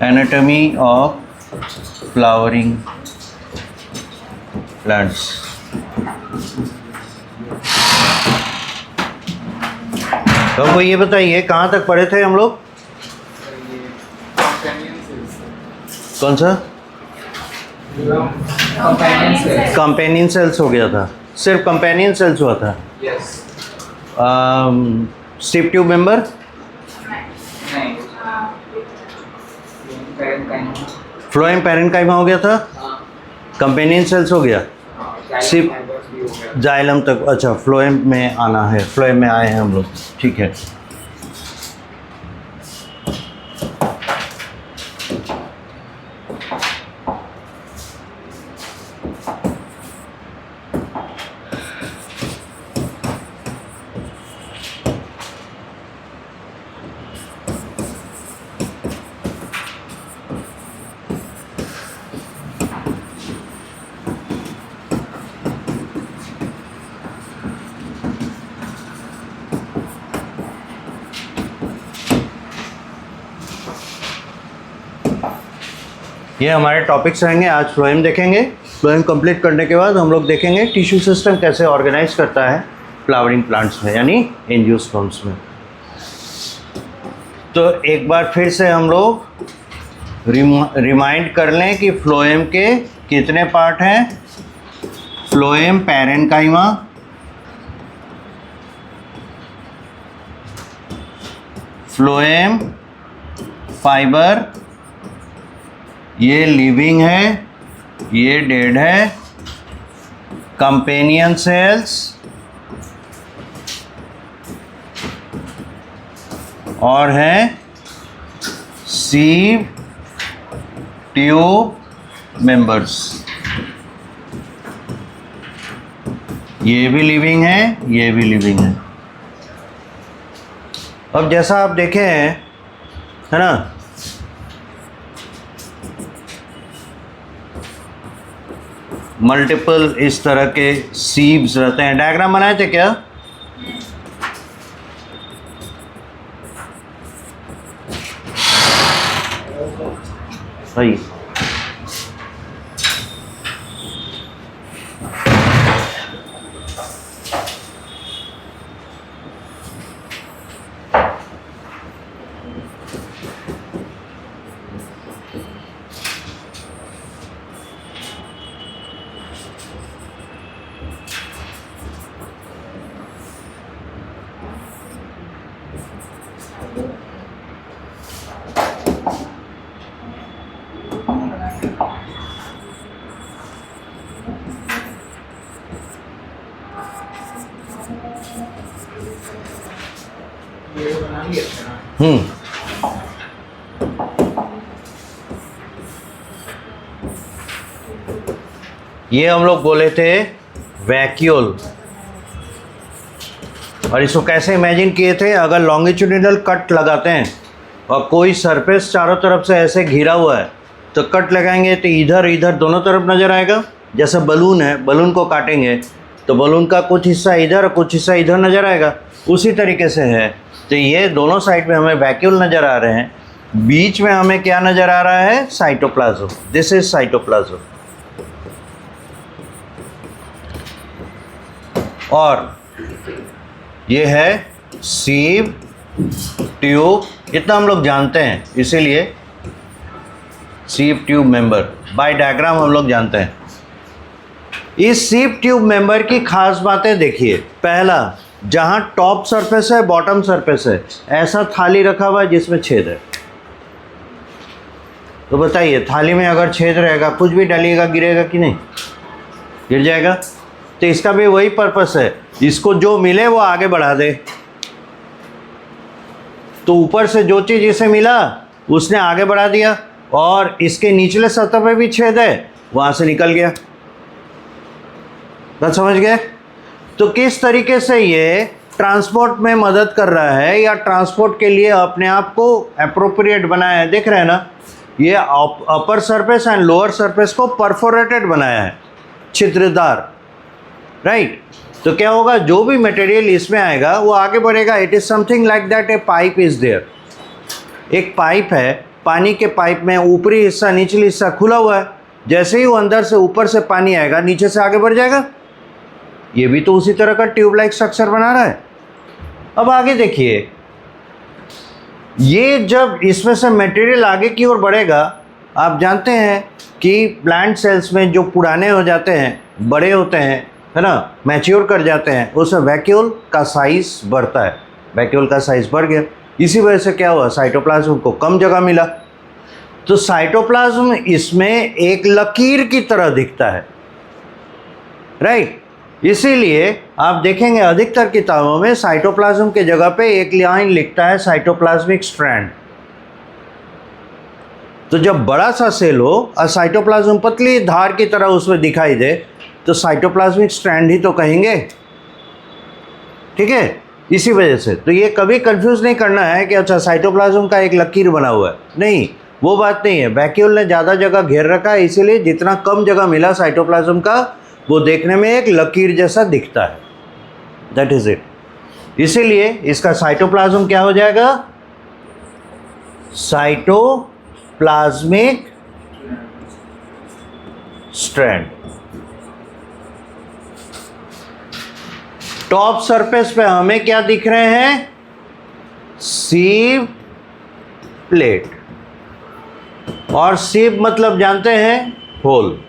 Anatomy of flowering plants. तो हमको ये बताइए कहाँ तक पढ़े थे हम लोग? कौन सा? कंपेनियन सेल्स हो गया था, सिर्फ कंपेनियन सेल्स हुआ था। स्टिप ट्यूब मेंबर, फ्लोएम पैरेन्काइमा हो गया था, कंपेनियन सेल्स हो गया, सिर्फ जाइलम तक। अच्छा, फ्लोएम में आना है, फ्लोएम में आए हैं हम लोग, ठीक है। ये हमारे टॉपिक्स रहेंगे। आज फ्लोएम देखेंगे। फ्लोएम कंप्लीट करने के बाद हम लोग देखेंगे टिश्यू सिस्टम कैसे ऑर्गेनाइज करता है फ्लावरिंग प्लांट्स में, यानी एंजियोस्पर्म्स में। तो एक बार फिर से हम लोग रिमाइंड कर लें कि फ्लोएम के कितने पार्ट हैं। फ्लोएम पैरेन्काइमा, फ्लोएम फाइबर, ये लिविंग है, ये डेड है, कंपेनियन सेल्स और है सीव ट्यूब मेंबर्स। ये भी लिविंग है, ये भी लिविंग है। अब जैसा आप देखें है ना, मल्टीपल इस तरह के सीव्स रहते हैं। डायग्राम बनाए थे क्या? सही। ये हम लोग बोले थे वैक्यूल, और इसको कैसे इमेजिन किए थे? अगर लॉन्गिट्यूडिनल कट लगाते हैं और कोई सरफेस चारों तरफ से ऐसे घिरा हुआ है तो कट लगाएंगे तो इधर इधर दोनों तरफ नज़र आएगा। जैसे बलून है, बलून को काटेंगे तो बलून का कुछ हिस्सा इधर और कुछ हिस्सा इधर नज़र आएगा, उसी तरीके से है। तो ये दोनों साइड में हमें वैक्यूल नज़र आ रहे हैं, बीच में हमें क्या नज़र आ रहा है? साइटोप्लाज्म। This is cytoplasm. और ये है सीव ट्यूब, इतना हम लोग जानते हैं, इसीलिए sieve tube member by diagram हम लोग जानते हैं। इस सीव ट्यूब मेंबर की खास बातें देखिए। पहला, जहाँ टॉप सरफेस है, बॉटम सरफेस है, ऐसा थाली रखा हुआ है जिसमें छेद है। तो बताइए, थाली में अगर छेद रहेगा, कुछ भी डालिएगा गिरेगा कि नहीं? गिर जाएगा। तो इसका भी वही पर्पस है, इसको जो मिले वो आगे बढ़ा दे। तो ऊपर से जो चीज़ इसे मिला उसने आगे बढ़ा दिया, और इसके निचले सतह पे भी छेद है, वहाँ से निकल गया। बात समझ गए? तो किस तरीके से ये ट्रांसपोर्ट में मदद कर रहा है, या ट्रांसपोर्ट के लिए अपने आप को अप्रोप्रिएट बनाया है। देख रहे हैं ना, ये upper surface and lower surface को परफोरेटेड बनाया है, छिद्रदार। राइट। तो क्या होगा, जो भी मटेरियल इसमें आएगा वो आगे बढ़ेगा। It is something like that, a pipe is there. एक पाइप है, पानी के पाइप में ऊपरी हिस्सा निचली हिस्सा खुला हुआ है। जैसे ही वो अंदर से ऊपर से पानी आएगा नीचे से आगे बढ़ जाएगा। ये भी तो उसी तरह का ट्यूब लाइक स्ट्रक्चर बना रहा है। अब आगे देखिए, ये जब इसमें से मटेरियल आगे की ओर बढ़ेगा, आप जानते हैं कि प्लांट सेल्स में जो पुराने हो जाते हैं, बड़े होते हैं, है ना, मैच्योर कर जाते हैं, उसमें वैक्यूल का साइज़ बढ़ता है। वैक्यूल का साइज़ बढ़ गया, इसी वजह से क्या हुआ, साइटोप्लाज्म को कम जगह मिला। तो साइटोप्लाज्म इसमें एक लकीर की तरह दिखता है, राइट। इसीलिए आप देखेंगे अधिकतर किताबों में साइटोप्लाज्म के जगह पे एक लाइन लिखता है साइटोप्लाज्मिक स्ट्रैंड। तो जब बड़ा सा सेल हो और साइटोप्लाज्म पतली धार की तरह उसमें दिखाई दे तो साइटोप्लाज्मिक स्ट्रैंड ही तो कहेंगे, ठीक है। इसी वजह से तो ये कभी कंफ्यूज नहीं करना है कि अच्छा साइटोप्लाज्म का एक लकीर बना हुआ है, नहीं, वो बात नहीं है। वैक्यूल ने ज़्यादा जगह घेर रखा है, इसीलिए जितना कम जगह मिला साइटोप्लाज्म का वो देखने में एक लकीर जैसा दिखता है। That is it. इसीलिए इसका साइटोप्लाज्म क्या हो जाएगा, साइटोप्लाज्मिक स्ट्रैंड। टॉप सरफेस पे हमें क्या दिख रहे हैं, सीव प्लेट। और सीव मतलब जानते हैं, होल।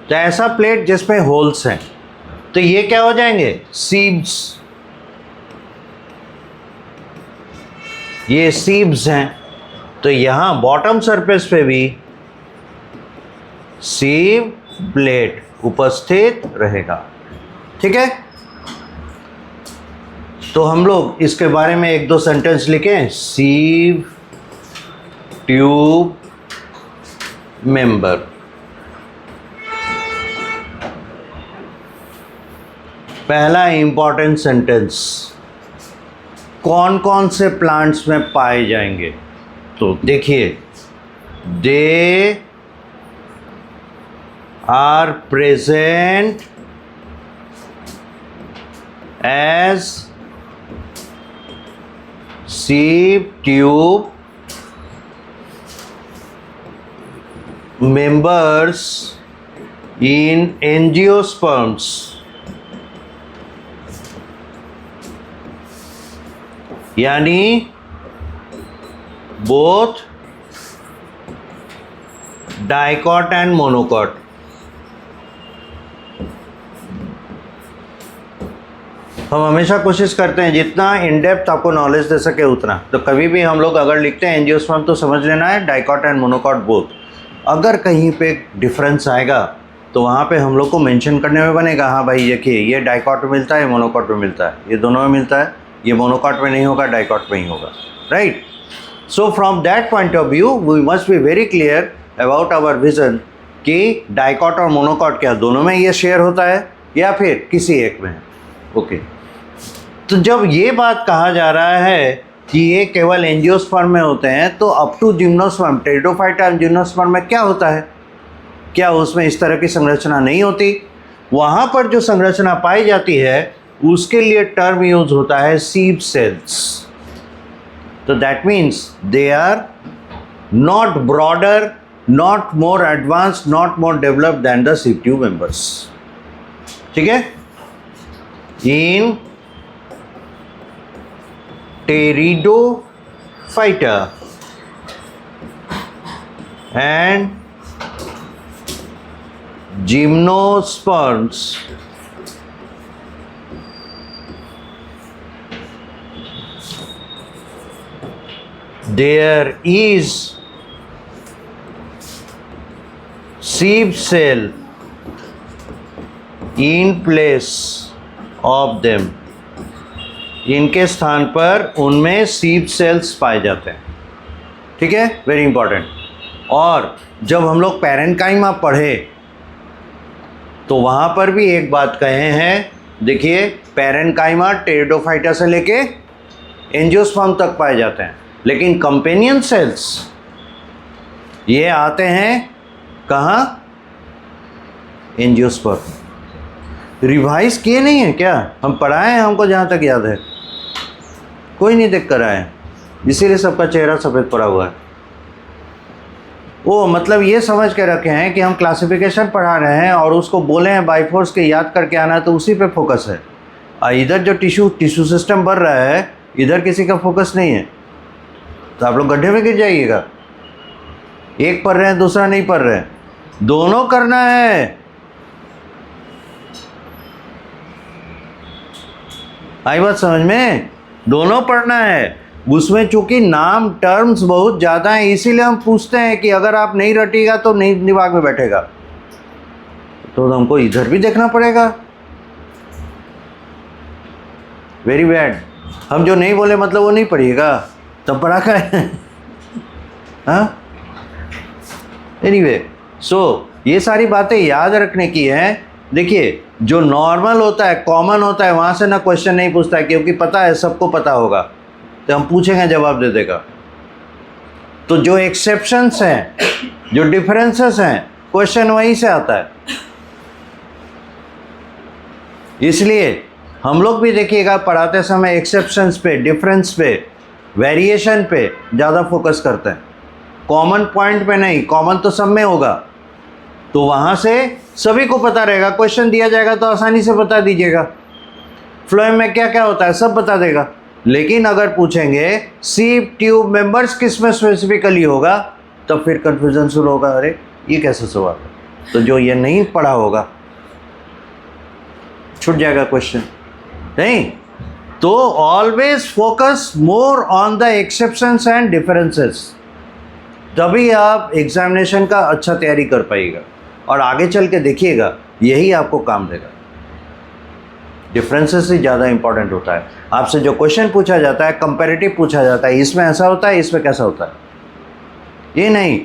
तो ऐसा प्लेट जिसमें होल्स हैं, तो ये क्या हो जाएंगे, सीव्स। ये सीव्स हैं। तो यहां बॉटम सरफेस पे भी सीव प्लेट उपस्थित रहेगा, ठीक है। तो हम लोग इसके बारे में एक दो सेंटेंस लिखें। Sieve tube member. पहला इंपॉर्टेंट सेंटेंस, कौन कौन से प्लांट्स में पाए जाएंगे, तो देखिए, they are present as sieve tube members in angiosperms, यानी both dicot and monocot। हम हमेशा कोशिश करते हैं जितना इन डेप्थ आपको नॉलेज दे सके उतना। तो कभी भी हम लोग अगर लिखते हैं एंजियोस्पर्म तो समझ लेना है डाइकॉट एंड मोनोकॉट बोथ। अगर कहीं पे डिफरेंस आएगा तो वहाँ पे हम लोग को मेंशन करने में बनेगा, हाँ भाई देखिए ये डाइकॉट में मिलता है, मोनोकॉट में मिलता है, ये दोनों में मिलता है, ये मोनोकॉट में नहीं होगा, डाइकॉट में ही होगा, right. So from that point of view we must be very clear about our vision कि डाइकॉट और मोनोकॉट क्या दोनों में ये शेयर होता है या फिर किसी एक में, ओके। तो जब ये बात कहा जा रहा है कि ये केवल एंजियोस्पर्म में होते हैं, तो up to gymnosperm, pteridophyta and gymnosperm में क्या होता है, क्या उसमें इस तरह की संरचना नहीं होती? वहाँ पर जो संरचना पाई जाती है उसके लिए टर्म यूज होता है सीव सेल्स। तो that means they are not broader, not more advance, not more developed than the sieve tube members, ठीक है। इन Pteridophyta and gymnosperms, there is sieve cell in place of them। इनके स्थान पर उनमें सीव sales पाए जाते हैं, ठीक है, वेरी इंपॉर्टेंट। और जब हम लोग पैरेन्काइमा पढ़े तो वहाँ पर भी एक बात कहे हैं, देखिए पैरेन्काइमा टेरिडोफाइटा से लेके एंजियोस्पर्म तक पाए जाते हैं, लेकिन कंपेनियन सेल्स ये आते हैं कहाँ, एंजियोस्पर्म। रिवाइज किए नहीं है क्या? हम पढ़ाए हैं, हमको जहाँ तक याद है कोई नहीं देख कर आए, इसीलिए सबका चेहरा सफ़ेद पड़ा हुआ है। वो मतलब ये समझ के रखे हैं कि हम क्लासिफिकेशन पढ़ा रहे हैं और उसको बोले हैं बाई फोर्स के याद करके आना है, तो उसी पे फोकस है। और इधर जो टिश्यू सिस्टम बढ़ रहा है, इधर किसी का फोकस नहीं है, तो आप लोग गड्ढे में गिर जाइएगा। एक पढ़ रहे हैं, दूसरा नहीं पढ़ रहे हैं, दोनों करना है। आई बात समझ में? दोनों पढ़ना है। उसमें चूंकि नाम टर्म्स बहुत ज़्यादा हैं, इसीलिए हम पूछते हैं कि अगर आप नहीं रटिएगा तो नहीं दिमाग में बैठेगा, तो हमको इधर भी देखना पड़ेगा। Very bad. हम जो नहीं बोले मतलब वो नहीं पढ़िएगा, तब पढ़ा कर हाँ। एनीवे, सो ये सारी बातें याद रखने की हैं। देखिए, जो नॉर्मल होता है, कॉमन होता है, वहाँ से ना क्वेश्चन नहीं पूछता है, क्योंकि पता है सबको पता होगा, तो हम पूछेंगे जवाब दे देगा। तो जो एक्सेप्शंस हैं, जो डिफरेंसेस हैं, क्वेश्चन वहीं से आता है। इसलिए हम लोग भी देखिएगा पढ़ाते समय एक्सेप्शंस पे, डिफरेंस पे, वेरिएशन पे ज़्यादा फोकस करते हैं, कॉमन पॉइंट पे नहीं। कॉमन तो सब में होगा, तो वहाँ से सभी को पता रहेगा। क्वेश्चन दिया जाएगा तो आसानी से बता दीजिएगा, फ्लोएम में क्या क्या होता है सब बता देगा। लेकिन अगर पूछेंगे सीप ट्यूब मेंबर्स किस में स्पेसिफिकली होगा, तब फिर कन्फ्यूजन शुरू होगा, अरे ये कैसे सवाल है। तो जो ये नहीं पढ़ा होगा छूट जाएगा क्वेश्चन। नहीं तो always focus more on the exceptions and differences, तभी आप एग्जामिनेशन का अच्छा तैयारी कर पाइएगा। और आगे चल के देखिएगा, यही आपको काम देगा। डिफरेंसेस ही ज़्यादा इंपॉर्टेंट होता है। आपसे जो क्वेश्चन पूछा जाता है, कंपैरेटिव पूछा जाता है, इसमें ऐसा होता है, इसमें कैसा होता है, ये नहीं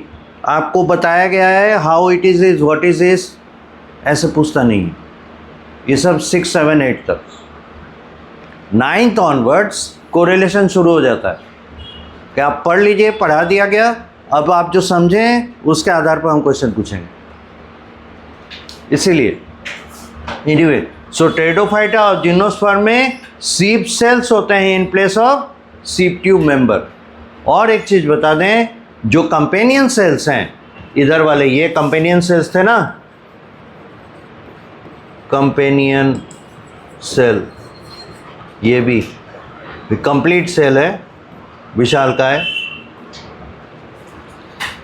आपको बताया गया है how it is what is is, ऐसे पूछता नहीं है। ये सब 6, 7, 8 तक। 9th ऑनवर्ड्स कोरिलेशन शुरू हो जाता है कि आप पढ़ लीजिए, पढ़ा दिया गया, अब आप जो समझें उसके आधार पर हम क्वेश्चन पूछेंगे। इसीलिए एनीवे, सो टेरिडोफाइटा और जिम्नोस्पर्म में सीप सेल्स होते हैं इन प्लेस ऑफ सीप ट्यूब मेंबर। और एक चीज़ बता दें, जो कंपेनियन सेल्स हैं इधर वाले, ये कंपेनियन सेल्स थे ना, कंपेनियन सेल, ये भी कंप्लीट सेल है, विशालकाय।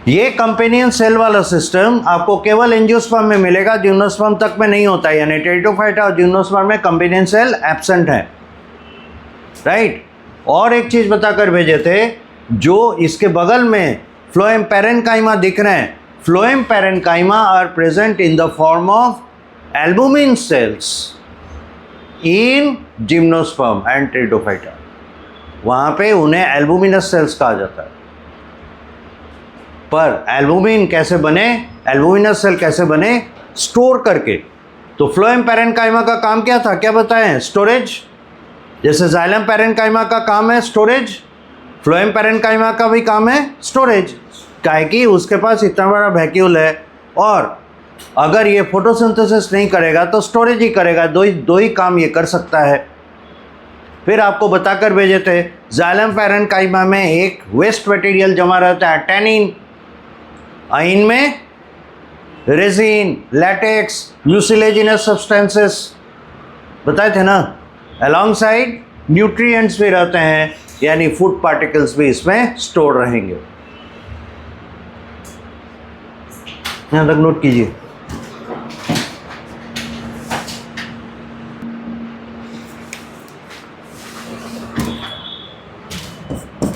ये कंपेनियन सेल वाला सिस्टम आपको केवल एंजियोस्पर्म में मिलेगा, जिम्नोस्पर्म तक में नहीं होता है। यानी टेरिडोफाइटा और जिम्नोस्पर्म में कंपेनियन सेल एब्सेंट है, राइट। और एक चीज़ बताकर भेजे थे, जो इसके बगल में फ्लोएम पैरेन्काइमा दिख रहे हैं, phloem parenchyma are present in the form of albumin cells in gymnosperm and pteridophyta. वहाँ पे उन्हें एल्बुमिनस सेल्स कहा जाता है। पर एल्बुमिन कैसे बने, एल्बुमिनस सेल कैसे बने, स्टोर करके। तो फ्लोएम पैरेन्काइमा का काम क्या था, क्या बताएं, स्टोरेज। जैसे जाइलम पैरेन्काइमा का काम है स्टोरेज, फ्लोएम पैरेन्काइमा का भी काम है स्टोरेज। काहे कि उसके पास इतना बड़ा वैक्यूल है, और अगर ये फोटोसिंथेसिस नहीं करेगा तो स्टोरेज ही करेगा। दो ही काम ये कर सकता है। फिर आपको बताकर भेजे थे, जाइलम पैरेन्काइमा में एक वेस्ट मटेरियल जमा रहता है, टैनिन। इनमें रेजिन, लैटेक्स, म्यूसिलेजिनस सब्सटेंसेस बताए थे ना, अलॉन्ग साइड न्यूट्रिएंट्स भी रहते हैं, यानी फूड पार्टिकल्स भी इसमें स्टोर रहेंगे। यहाँ तक नोट कीजिए।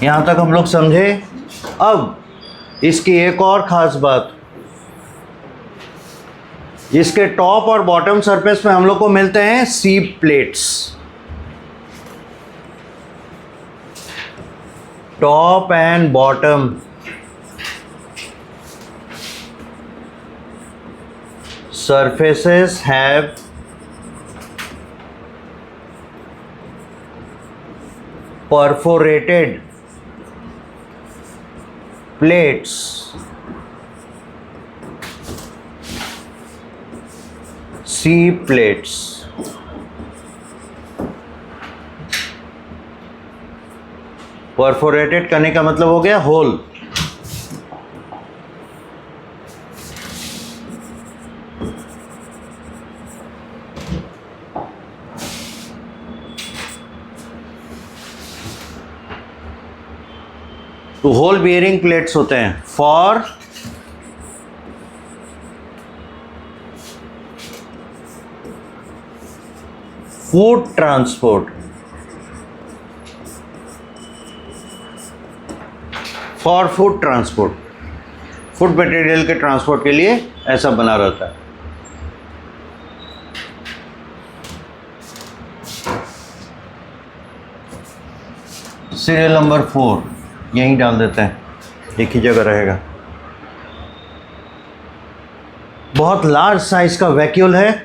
यहाँ तक हम लोग समझे। अब इसकी एक और ख़ास बात, इसके टॉप और बॉटम सरफेस में हम लोग को मिलते हैं sieve plates. Top and bottom surfaces have perforated plates sieve plates. Perforated करने का मतलब हो गया होल। तो होल बियरिंग प्लेट्स होते हैं for food transport, for food transport, food material के ट्रांसपोर्ट के लिए ऐसा बना रहता है। सीरियल नंबर 4 यहीं डाल देते हैं, एक ही जगह रहेगा। बहुत लार्ज साइज का वैक्यूल है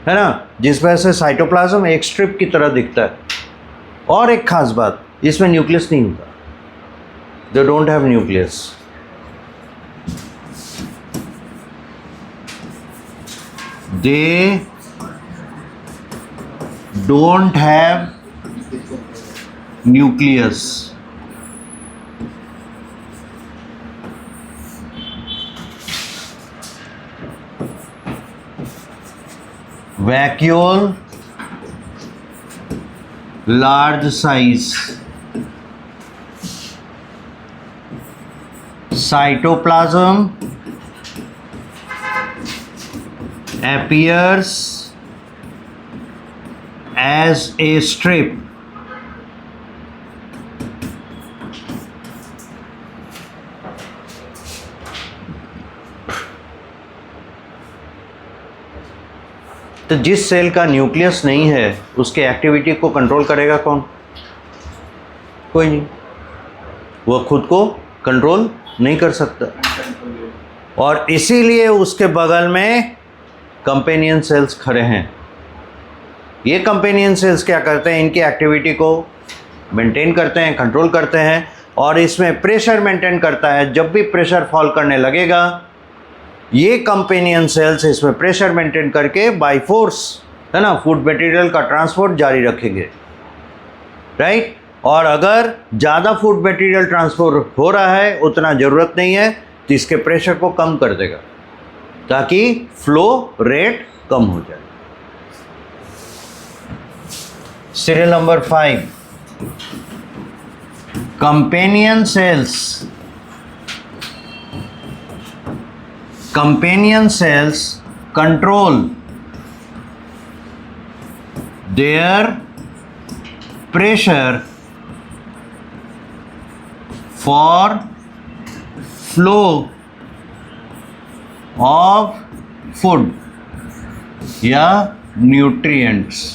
ना, जिस वजह से साइटोप्लाज्म एक स्ट्रिप की तरह दिखता है। और एक खास बात, इसमें न्यूक्लियस नहीं होता, they don't have nucleus. They don't have nucleus. Vacuole large size, cytoplasm appears as a strip तो जिस सेल का न्यूक्लियस नहीं है उसके एक्टिविटी को कंट्रोल करेगा कौन? कोई नहीं, वह खुद को कंट्रोल नहीं कर सकता। और इसीलिए उसके बगल में कंपेनियन सेल्स खड़े हैं। ये कंपेनियन सेल्स क्या करते हैं? इनकी एक्टिविटी को मेंटेन करते हैं, कंट्रोल करते हैं, और इसमें प्रेशर मेंटेन करता है। जब भी प्रेशर फॉल करने लगेगा, ये कंपेनियन सेल्स इसमें प्रेशर मेंटेन करके बाय फोर्स, है ना, फूड मटेरियल का ट्रांसपोर्ट जारी रखेंगे, राइट। और अगर ज़्यादा फूड मटेरियल ट्रांसपोर्ट हो रहा है, उतना ज़रूरत नहीं है, तो इसके प्रेशर को कम कर देगा ताकि फ्लो रेट कम हो जाए। Serial number 5, companion cells. Companion cells control their pressure for flow of food या nutrients,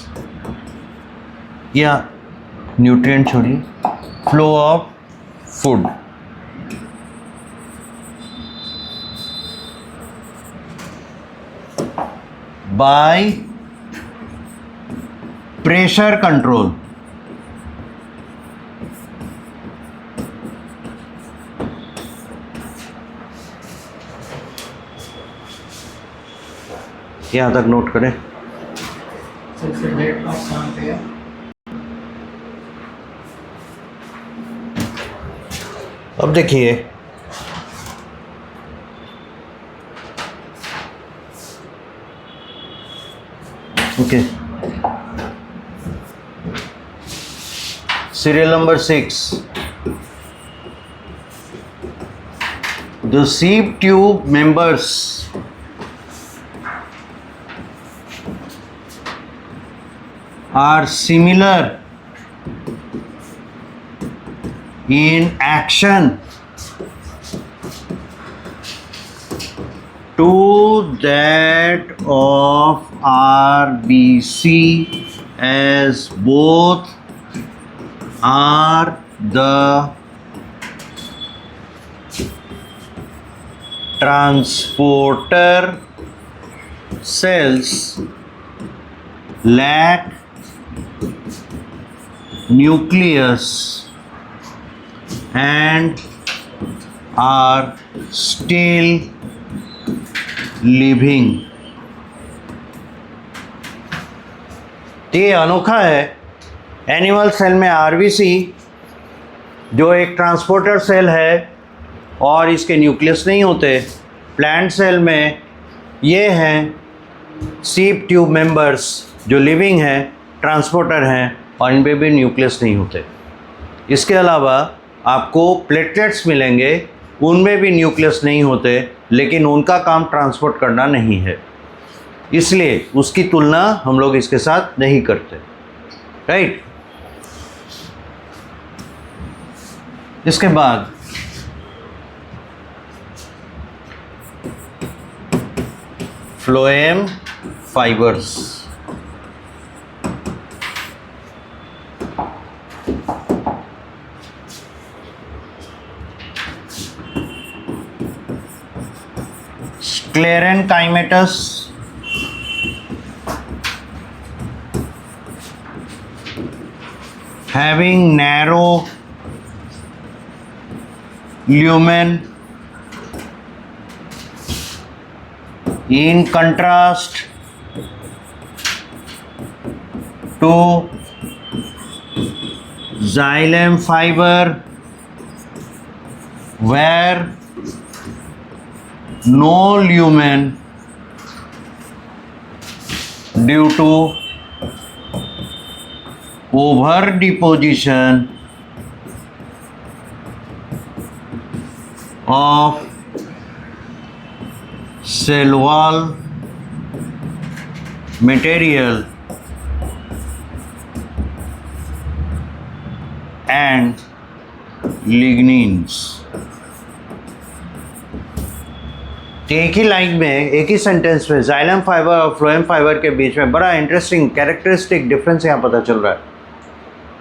या nutrient छोड़िए, flow of food। by pressure control। यहाँ तक नोट करें। अब देखिए, okay, serial number 6, the sieve tube members are similar in action to that of RBC, as both are the transporter cells, lack nucleus and are still living। तो ये अनोखा है। Animal cell में आरबीसी जो एक ट्रांसपोर्टर सेल है और इसके न्यूक्लियस नहीं होते। प्लांट सेल में ये हैं सीप ट्यूब मेंबर्स जो लिविंग हैं, ट्रांसपोर्टर हैं और इन पे भी न्यूक्लियस नहीं होते। इसके अलावा आपको प्लेटलेट्स मिलेंगे, उनमें भी न्यूक्लियस नहीं होते, लेकिन उनका काम ट्रांसपोर्ट करना नहीं है, इसलिए उसकी तुलना हम लोग इसके साथ नहीं करते, राइट। इसके बाद phloem fibres. Sclerenchymatous, having narrow lumen in contrast to xylem fiber where no lumen due to over deposition of cell wall material and lignins। एक ही लाइन में, एक ही सेंटेंस में जाइलम फाइबर और फ्लोएम फाइबर के बीच में बड़ा इंटरेस्टिंग कैरेक्टरिस्टिक डिफरेंस यहाँ पता चल रहा है।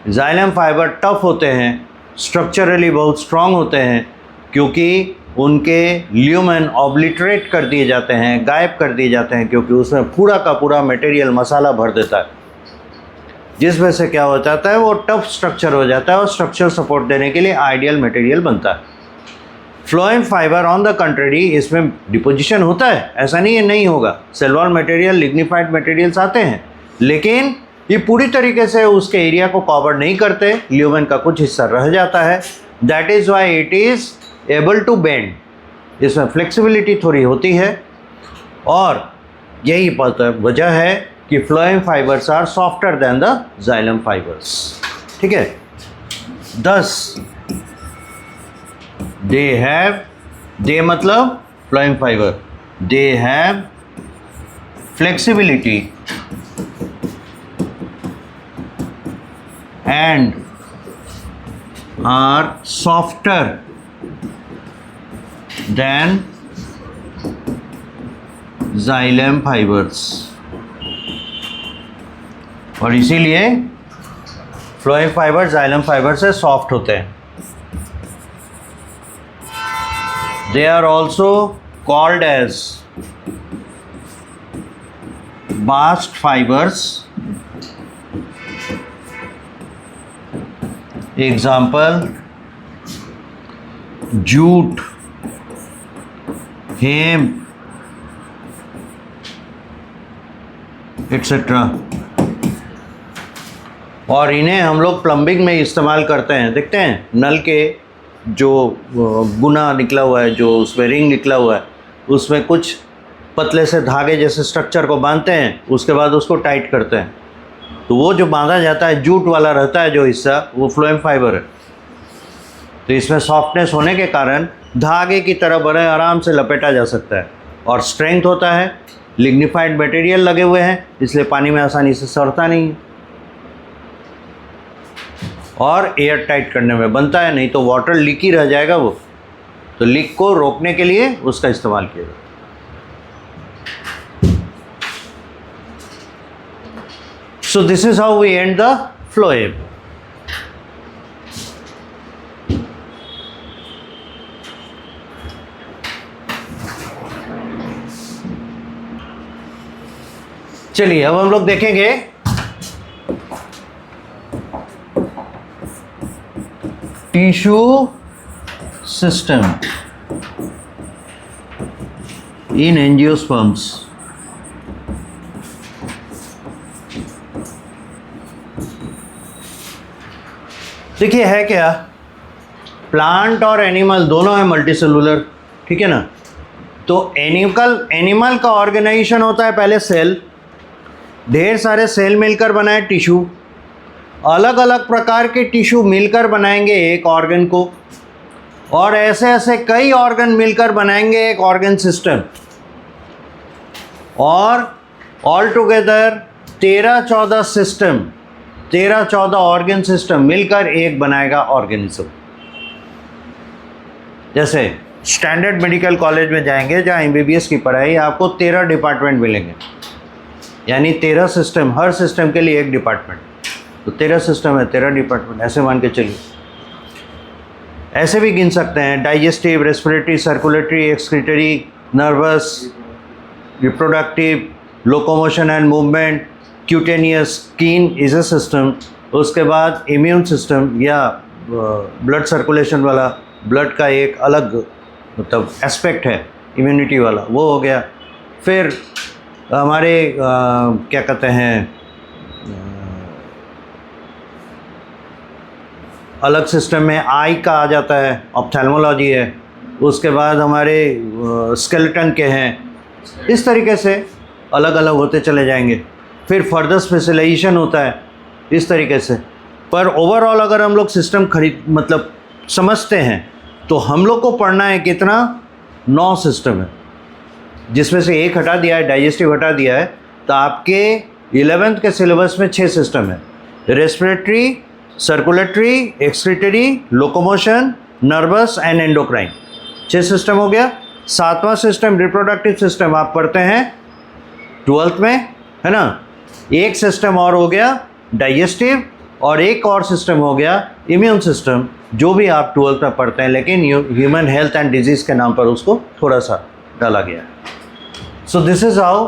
जाइलम फाइबर टफ होते हैं, स्ट्रक्चरली बहुत स्ट्रॉन्ग होते हैं, क्योंकि उनके ल्यूमेन ऑब्लिटरेट कर दिए जाते हैं, गायब कर दिए जाते हैं, क्योंकि उसमें पूरा का पूरा मटेरियल मसाला भर देता है, जिस वजह से क्या हो जाता है, वो टफ स्ट्रक्चर हो जाता है और स्ट्रक्चर सपोर्ट देने के लिए आइडियल मटेरियल बनता है। Phloem fiber on the contrary, इसमें डिपोजिशन होता है, ऐसा नहीं है नहीं होगा, cell wall material, lignified materials आते हैं, लेकिन ये पूरी तरीके से उसके एरिया को कवर नहीं करते, ल्यूमेन का कुछ हिस्सा रह जाता है। That is why it is able to bend, इसमें फ्लेक्सिबिलिटी थोड़ी होती है, और यही वजह है कि phloem fibers are softer than the xylem fibers. ठीक है। 10 दे मतलब phloem fiber, they have flexibility and are softer than xylem fibers, और इसीलिए फ्लोएम फाइबर जाइलम फाइबर से सॉफ्ट होते हैं। They are also called as bast fibers। Example jute, hemp etcetera, और इन्हें हम लोग प्लम्बिंग में इस्तेमाल करते हैं। देखते हैं नल के जो गुना निकला हुआ है, जो उसमें रिंग निकला हुआ है, उसमें कुछ पतले से धागे जैसे स्ट्रक्चर को बांधते हैं, उसके बाद उसको टाइट करते हैं, तो वो जो बांधा जाता है जूट वाला रहता है जो हिस्सा, वो फ्लोएम फाइबर है। तो इसमें सॉफ्टनेस होने के कारण धागे की तरह बड़े आराम से लपेटा जा सकता है, और स्ट्रेंथ होता है, लिग्निफाइड मटेरियल लगे हुए हैं, इसलिए पानी में आसानी से सड़ता नहीं है, और एयर टाइट करने में बनता है, नहीं तो वाटर लीकी रह जाएगा वो, तो लीक को रोकने के लिए उसका इस्तेमाल किया जाता है। So this is how we end the phloem। चलिए अब हम लोग देखेंगे टिश्यू सिस्टम इन एंजियोस्पर्म्स। देखिए है क्या, प्लांट और एनिमल दोनों है मल्टीसेलुलर, ठीक है ना। तो एनिमल का ऑर्गेनाइजेशन होता है पहले सेल, ढेर सारे सेल मिलकर बनाए टिश्यू, अलग अलग प्रकार के टिश्यू मिलकर बनाएंगे एक ऑर्गन को, और ऐसे ऐसे कई ऑर्गन मिलकर बनाएंगे एक ऑर्गन सिस्टम, और all together 13-14 system, 13-14 organ system मिलकर एक बनाएगा ऑर्गेनिज्म। जैसे स्टैंडर्ड मेडिकल कॉलेज में जाएंगे जहाँ एमबीबीएस की पढ़ाई, आपको 13 डिपार्टमेंट मिलेंगे, यानी 13 सिस्टम, हर सिस्टम के लिए एक डिपार्टमेंट। तो 13 सिस्टम है, 13 डिपार्टमेंट, ऐसे मान के चलिए। ऐसे भी गिन सकते हैं, digestive, respiratory, circulatory, excretory, nervous, reproductive, locomotion and movement, cutaneous, skin is a system. उसके बाद इम्यून सिस्टम या ब्लड सर्कुलेशन वाला, ब्लड का एक अलग मतलब एस्पेक्ट है इम्यूनिटी वाला, वो हो गया। फिर हमारे क्या कहते हैं, अलग सिस्टम में आई का आ जाता है, ऑप्थेल्मोलॉजी है। उसके बाद हमारे स्केलेटन के हैं, इस तरीके से अलग अलग होते चले जाएंगे। फिर फर्दर स्पेशलाइजेशन होता है इस तरीके से। पर ओवरऑल अगर हम लोग सिस्टम मतलब समझते हैं तो हम लोग को पढ़ना है कितना, 9 सिस्टम है, जिसमें से एक हटा दिया है, डाइजेस्टिव हटा दिया है, तो आपके 11th के सिलेबस में 6 सिस्टम है, respiratory, circulatory, excretory, locomotion, nervous and endocrine, 6 system हो गया। 7वां सिस्टम रिप्रोडक्टिव सिस्टम आप पढ़ते हैं 12th में, है ना। एक सिस्टम और हो गया डाइजेस्टिव, और एक और सिस्टम हो गया इम्यून सिस्टम, जो भी आप 12th में पढ़ते हैं, लेकिन ह्यूमन हेल्थ एंड डिजीज़ के नाम पर उसको थोड़ा सा डाला गया है। So this is how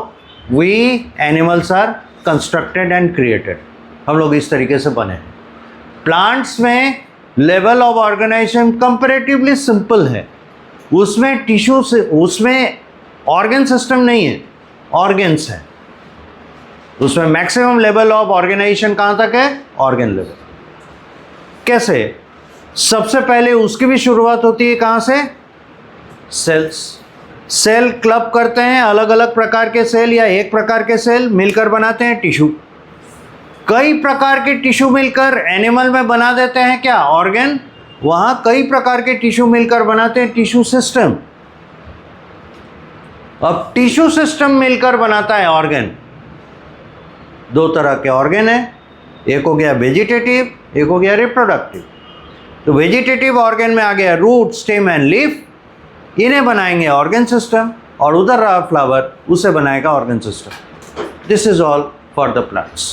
we animals are constructed and created. हम लोग इस तरीके से बने हैं। प्लांट्स में level of organization comparatively simple है, उसमें टिश्यू से, उसमें ऑर्गन सिस्टम नहीं है, ऑर्गन्स है। उसमें मैक्सिमम लेवल ऑफ ऑर्गेनाइजेशन कहाँ तक है, ऑर्गन लेवल। कैसे, सबसे पहले उसकी भी शुरुआत होती है कहाँ से, सेल्स। सेल क्लब करते हैं, अलग अलग प्रकार के सेल या एक प्रकार के सेल मिलकर बनाते हैं टिश्यू। कई प्रकार के टिश्यू मिलकर एनिमल में बना देते हैं क्या, ऑर्गन। वहाँ कई प्रकार के टिश्यू मिलकर बनाते हैं टिश्यू सिस्टम। अब टिश्यू सिस्टम मिलकर बनाता है ऑर्गन। 2 तरह के ऑर्गन है, एक हो गया वेजिटेटिव, एक हो गया रिप्रोडक्टिव। तो वेजिटेटिव ऑर्गन में आ गया रूट, स्टेम एंड लीफ, इन्हें बनाएंगे ऑर्गन सिस्टम, और उधर रहा फ्लावर, उसे बनाएगा organ system. This is all for the plants.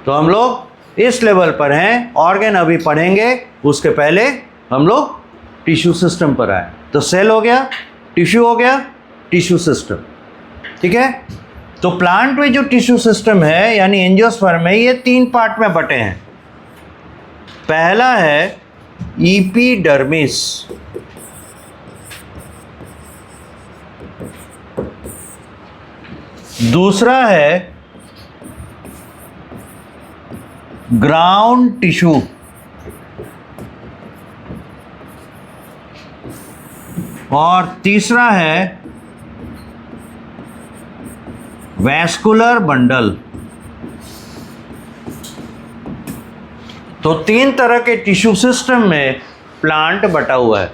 तो हम लोग इस लेवल पर हैं, ऑर्गन अभी पढ़ेंगे, उसके पहले हम लोग टिश्यू सिस्टम पर आए। तो सेल हो गया, टिश्यू हो गया, टिश्यू सिस्टम, ठीक है। तो प्लांट में जो टिश्यू सिस्टम है यानी एंजियोस्पर्म में, ये 3 पार्ट में बटे हैं। पहला है एपिडर्मिस, दूसरा है ग्राउंड टिश्यू, और तीसरा है वैस्कुलर बंडल। तो 3 तरह के टिश्यू सिस्टम में प्लांट बटा हुआ है।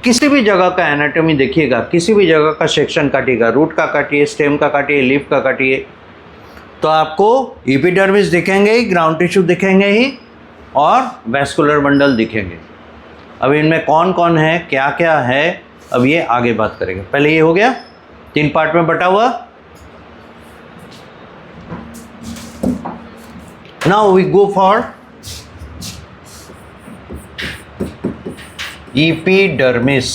किसी भी जगह का एनाटॉमी देखिएगा, किसी भी जगह का सेक्शन काटिएगा, रूट का काटिए, स्टेम का काटिए, लीफ का काटिए, तो आपको एपिडर्मिस दिखेंगे ही, ग्राउंड टिश्यू दिखेंगे ही, और वैस्कुलर बंडल दिखेंगे। अब इनमें कौन कौन है, क्या क्या है, अब ये आगे बात करेंगे। पहले ये हो गया 3 पार्ट में बटा हुआ। Now we go for epidermis.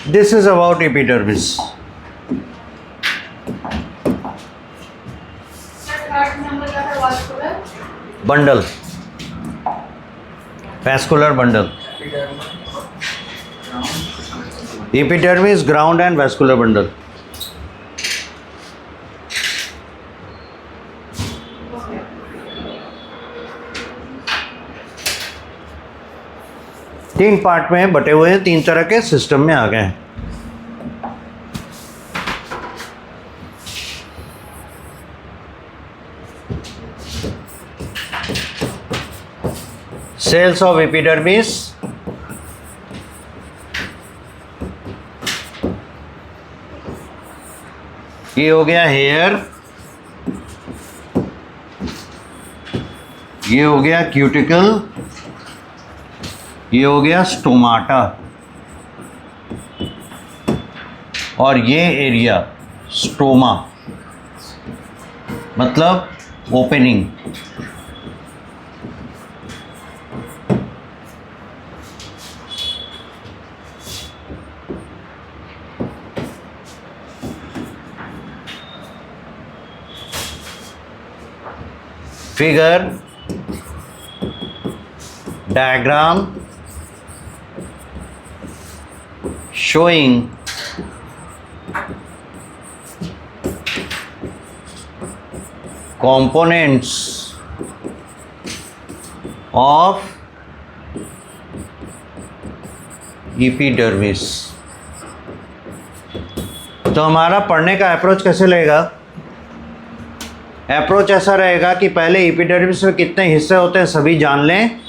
This is about epidermis. Bundle. Vascular bundle. Epidermis, ground and vascular bundle. तीन पार्ट में बटे हुए हैं, तीन तरह के सिस्टम में आ गए हैं। सेल्स ऑफ एपिडर्मिस, ये हो गया हेयर, ये हो गया क्यूटिकल, ये हो गया स्टोमाटा, और ये एरिया स्टोमा मतलब opening. Figure diagram showing components of epidermis। तो हमारा पढ़ने का अप्रोच कैसे रहेगा? अप्रोच ऐसा रहेगा कि पहले एपिडर्मिस में कितने हिस्से होते हैं सभी जान लें,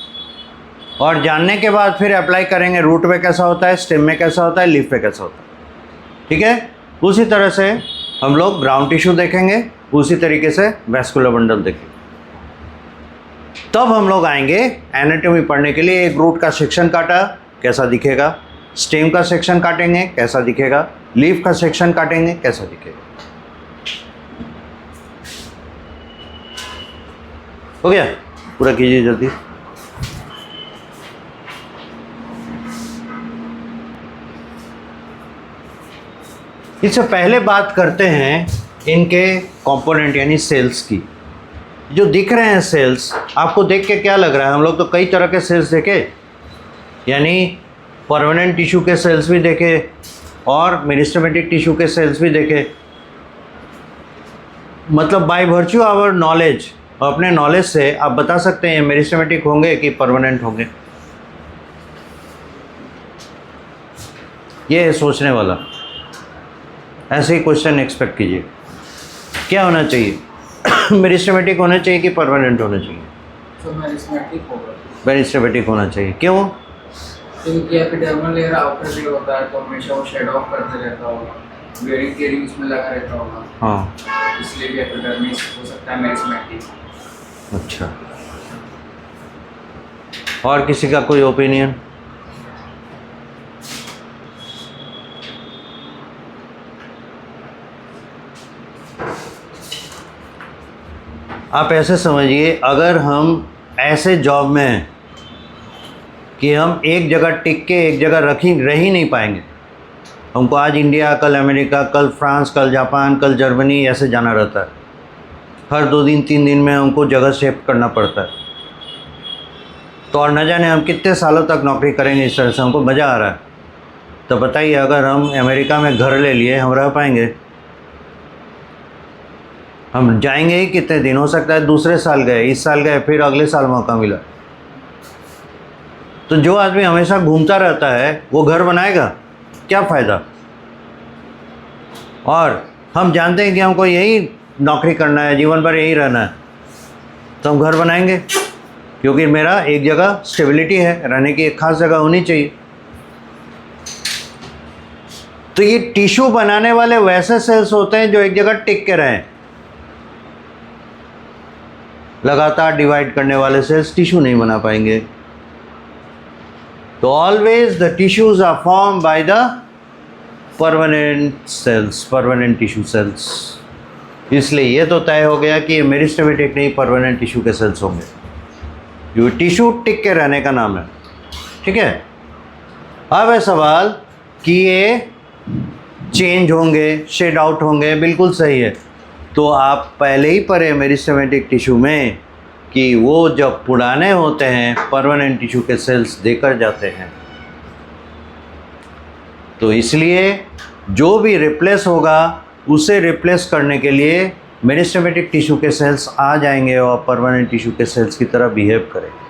और जानने के बाद फिर अप्लाई करेंगे रूट में कैसा होता है, स्टेम में कैसा होता है, लीफ पे कैसा होता है। ठीक है, उसी तरह से हम लोग ग्राउंड टिश्यू देखेंगे, उसी तरीके से वैस्कुलर बंडल देखेंगे। तब हम लोग आएंगे एनाटॉमी पढ़ने के लिए। एक रूट का सेक्शन काटा कैसा दिखेगा, स्टेम का सेक्शन काटेंगे कैसा दिखेगा, लीफ का सेक्शन काटेंगे कैसा दिखेगा। हो गया? पूरा कीजिए जल्दी। इससे पहले बात करते हैं इनके कंपोनेंट यानी सेल्स की। जो दिख रहे हैं सेल्स, आपको देख के क्या लग रहा है? हम लोग तो कई तरह के सेल्स देखे, यानी परमानेंट टिश्यू के सेल्स भी देखे और मेरिस्टेमेटिक टिश्यू के सेल्स भी देखे। मतलब बाय वर्च्यू आवर नॉलेज, अपने नॉलेज से आप बता सकते हैं मेरिस्टेमेटिक होंगे कि परमानेंट होंगे। ये है सोचने वाला। ऐसे ही क्वेश्चन एक्सपेक्ट कीजिए। क्या होना चाहिए? मेरिस्टेमेटिक होना चाहिए कि परमानेंट होना चाहिए? तो मेरिस्टेमेटिक होगा। मेरिस्टेमेटिक होना चाहिए। क्यों? क्योंकि एपिडर्मल लेयर आउटर लेयर होता है तो हमेशा वो शेड ऑफ करते रहता होगा, वेरिंग केयरिंग उसमें लगा रहता होगा। हाँ, इसलिए भी एपिडर्मिस हो सकता है मेरिस्टेमेटिक। अच्छा। और किसी का कोई ओपिनियन? आप ऐसे समझिए, अगर हम ऐसे जॉब में हैं कि हम एक जगह टिक के एक जगह रह ही नहीं पाएंगे। हमको आज इंडिया, कल अमेरिका, कल फ्रांस, कल जापान, कल जर्मनी ऐसे जाना रहता है। हर 2 दिन 3 दिन में हमको जगह शिफ्ट करना पड़ता है। तो और न जाने हम कितने सालों तक नौकरी करेंगे इस तरह से। हमको मज़ा आ रहा है। तो बताइए, अगर हम अमेरिका में घर ले लिए, हम रह पाएंगे? हम जाएंगे ही कितने दिन? हो सकता है दूसरे साल गए, इस साल गए, फिर अगले साल मौका मिला। तो जो आदमी हमेशा घूमता रहता है वो घर बनाएगा? क्या फ़ायदा? और हम जानते हैं कि हमको यही नौकरी करना है, जीवन भर यही रहना है, तो हम घर बनाएंगे क्योंकि मेरा एक जगह स्टेबिलिटी है, रहने की एक खास जगह होनी चाहिए। तो ये टिश्यू बनाने वाले वैसे सेल्स होते हैं जो एक जगह टिक के रहें। लगातार डिवाइड करने वाले सेल्स टिश्यू नहीं बना पाएंगे। तो always the tissues are form by the permanent cells, permanent tissue cells. इसलिए ये तो तय हो गया कि मेरिस्टेमेटिक नहीं, परमानेंट टिश्यू के सेल्स होंगे। ये टिश्यू टिक के रहने का नाम है। ठीक है। अब है सवाल कि ये चेंज होंगे, शेड आउट होंगे, बिल्कुल सही है। तो आप पहले ही पढ़े मेरिस्टेमेटिक टिश्यू में कि वो जब पुराने होते हैं परमानेंट टिश्यू के सेल्स देकर जाते हैं। तो इसलिए जो भी रिप्लेस होगा उसे रिप्लेस करने के लिए मेरिस्टेमेटिक टिश्यू के सेल्स आ जाएंगे और परमानेंट टिश्यू के सेल्स की तरह बिहेव करेंगे।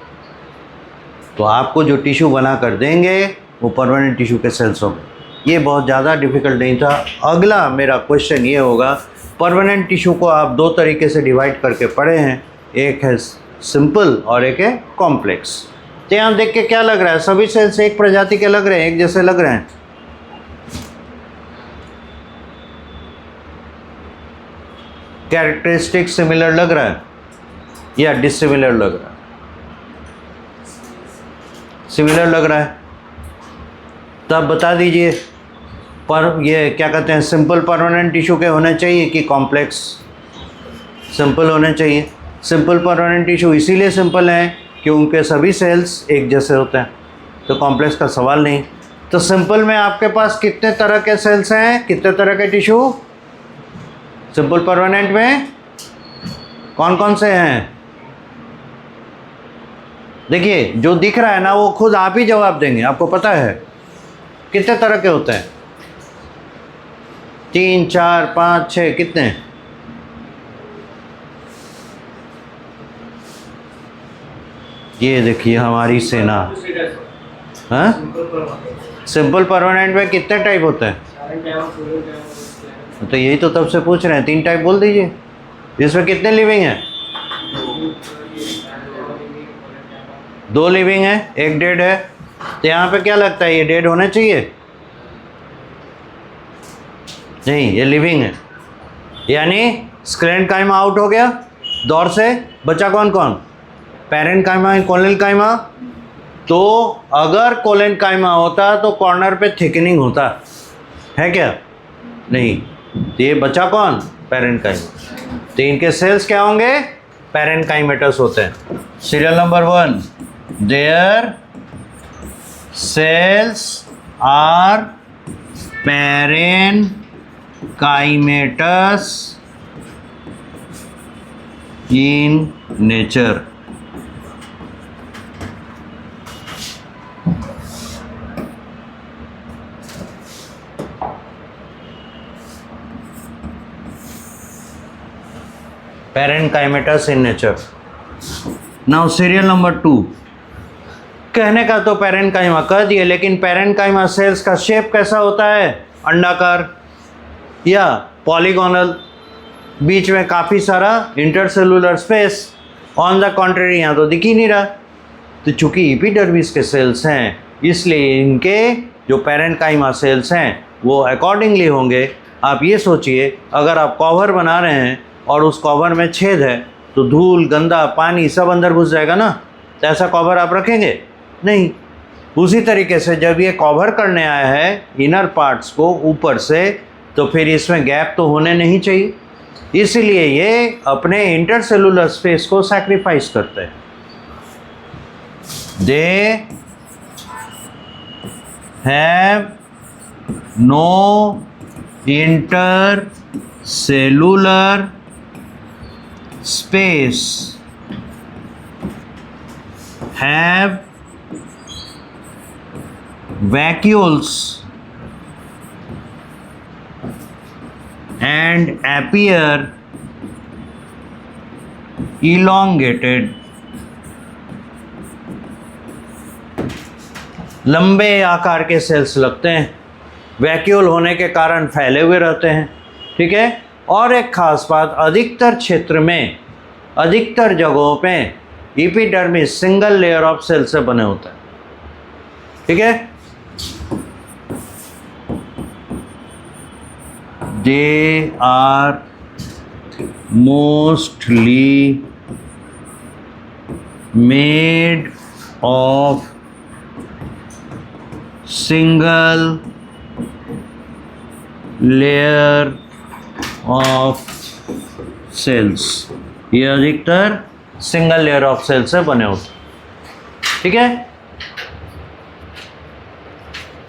तो आपको जो टिश्यू बना कर देंगे वो परमानेंट टिश्यू के सेल्स होंगे। ये बहुत ज़्यादा डिफ़िकल्ट नहीं था। अगला मेरा क्वेश्चन ये होगा, परमानेंट टिश्यू को आप दो तरीके से डिवाइड करके पढ़े हैं, एक है सिंपल और एक है कॉम्प्लेक्स। तो यहाँ देख के क्या लग रहा है, सभी सेल्स एक प्रजाति के लग रहे हैं, एक जैसे लग रहे हैं। कैरेक्टरिस्टिक सिमिलर लग रहा है या डिसिमिलर लग रहा है? सिमिलर लग रहा है। तब बता दीजिए, पर ये क्या कहते हैं, सिंपल परमानेंट टिश्यू के होने चाहिए कि कॉम्प्लेक्स? सिंपल होने चाहिए। सिंपल परमानेंट टिश्यू इसीलिए सिंपल हैं कि उनके सभी सेल्स एक जैसे होते हैं, तो कॉम्प्लेक्स का सवाल नहीं। तो सिंपल में आपके पास कितने तरह के सेल्स हैं, कितने तरह के टिश्यू? सिंपल परमानेंट में कौन कौन से हैं? देखिए, जो दिख रहा है ना वो खुद आप ही जवाब देंगे। आपको पता है कितने तरह के होते हैं? 3, 4, 5, 6, कितने? ये देखिए हमारी सेना। हाँ, सिंपल परमानेंट में कितने टाइप होते हैं? तो यही तो तब से पूछ रहे हैं, 3 टाइप बोल दीजिए। इसमें कितने लिविंग हैं? 2 लिविंग है, 1 डेड है। तो यहाँ पे क्या लगता है, ये डेड होने चाहिए? नहीं, ये लिविंग है। यानी स्क्लेरेंकाइमा आउट हो गया दौर से, बचा कौन कौन? Parenchyma, collenchyma. तो अगर कोलेनकाइमा होता तो कॉर्नर पे थिकनिंग होता है क्या? नहीं। तो ये बचा कौन? पैरेन्काइमा। तो इनके सेल्स क्या होंगे? पैरेन्काइमेटस होते हैं। Serial number 1, their cells are parenchymatous in nature. Parenchymatous in nature. Now serial number 2, कहने का तो पैरेन्काइमा कह दिए, लेकिन पैरेन्काइमा सेल्स का शेप कैसा होता है? अंडाकार या पॉलीगोनल, बीच में काफ़ी सारा intercellular space. On the contrary यहाँ तो दिख ही नहीं रहा। तो चूँकि एपिडर्मिस के सेल्स हैं, इसलिए इनके जो पैरेन्काइमा सेल्स हैं वो अकॉर्डिंगली होंगे। आप ये सोचिए, अगर आप कवर बना रहे हैं और उस कवर में छेद है तो धूल, गंदा पानी सब अंदर घुस जाएगा ना। तो ऐसा कवर आप रखेंगे नहीं। उसी तरीके से जब ये कवर करने आया है इनर पार्ट्स को ऊपर से, तो फिर इसमें गैप तो होने नहीं चाहिए। इसलिए ये अपने इंटरसेलुलर स्पेस को सैक्रिफाइस करते हैं। They have no intercellular space, have vacuoles and appear elongated। लंबे आकार के सेल्स लगते हैं, वैक्यूल होने के कारण फैले हुए रहते हैं। ठीक है। और एक खास बात, अधिकतर क्षेत्र में, अधिकतर जगहों पे epidermis single layer of cell से बने होते हैं। ठीक है। They are mostly made of single layer of cells. ये अधिकतर सिंगल लेयर ऑफ सेल्स से बने होते हैं। ठीक है।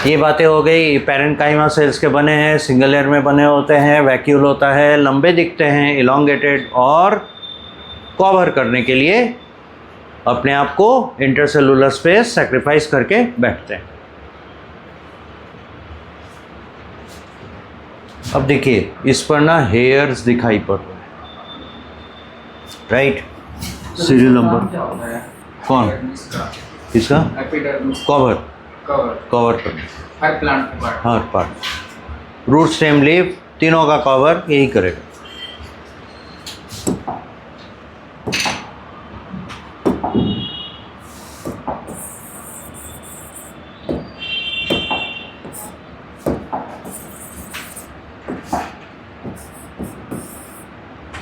ये बातें हो गई। पैरेन्काइमा सेल्स के बने हैं, सिंगल लेयर में बने होते हैं, वैक्यूल होता है, लंबे दिखते हैं, इलोंगेटेड, और कवर करने के लिए अपने आप को इंटरसेलुलर स्पेस सेक्रीफाइस करके बैठते हैं। अब देखिए इस पर ना हेयर्स दिखाई पड़ रहे हैं, राइट। सीरियल नंबर क्या होता है? कौन? इसका इसका एपिडर्मिस कवर कवर कवर करना, हर प्लांट के पार्ट। हर पार्ट, रूट स्टेम लीफ तीनों का कवर यही करेगा।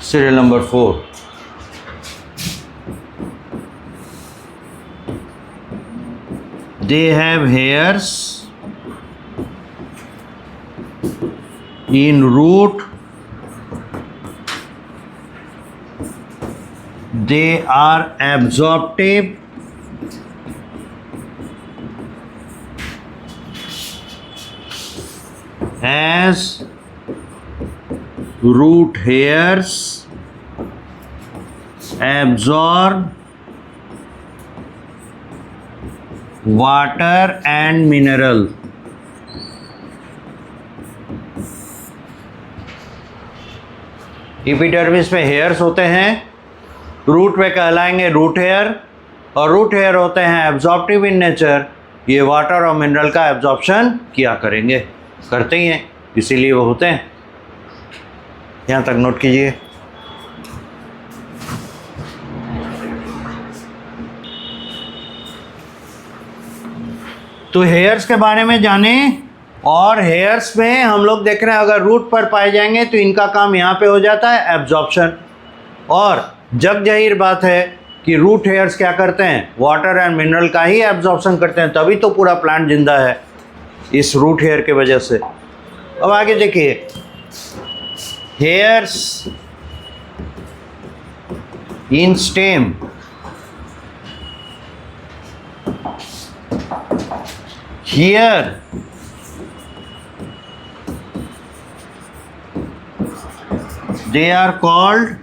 Serial number 4. They have hairs in root. They are absorptive. As root hairs absorb water and mineral. Epidermis में हेयर्स होते हैं, रूट में कहलाएंगे रूट हेयर, और रूट हेयर होते हैं एब्जॉर्प्टिव इन नेचर। ये वाटर और मिनरल का एब्जॉर्प्शन किया करेंगे, करते ही हैं, इसीलिए वो होते हैं। यहाँ तक नोट कीजिए। तो हेयर्स के बारे में जाने, और हेयर्स में हम लोग देख रहे हैं अगर रूट पर पाए जाएंगे तो इनका काम यहाँ पे हो जाता है एब्जॉर्प्शन। और जग जाहिर बात है कि रूट हेयर्स क्या करते हैं, वाटर एंड मिनरल का ही एब्जॉर्प्शन करते हैं, तभी तो पूरा प्लांट जिंदा है इस रूट हेयर के वजह से। अब आगे देखिए, hairs in stem here they are called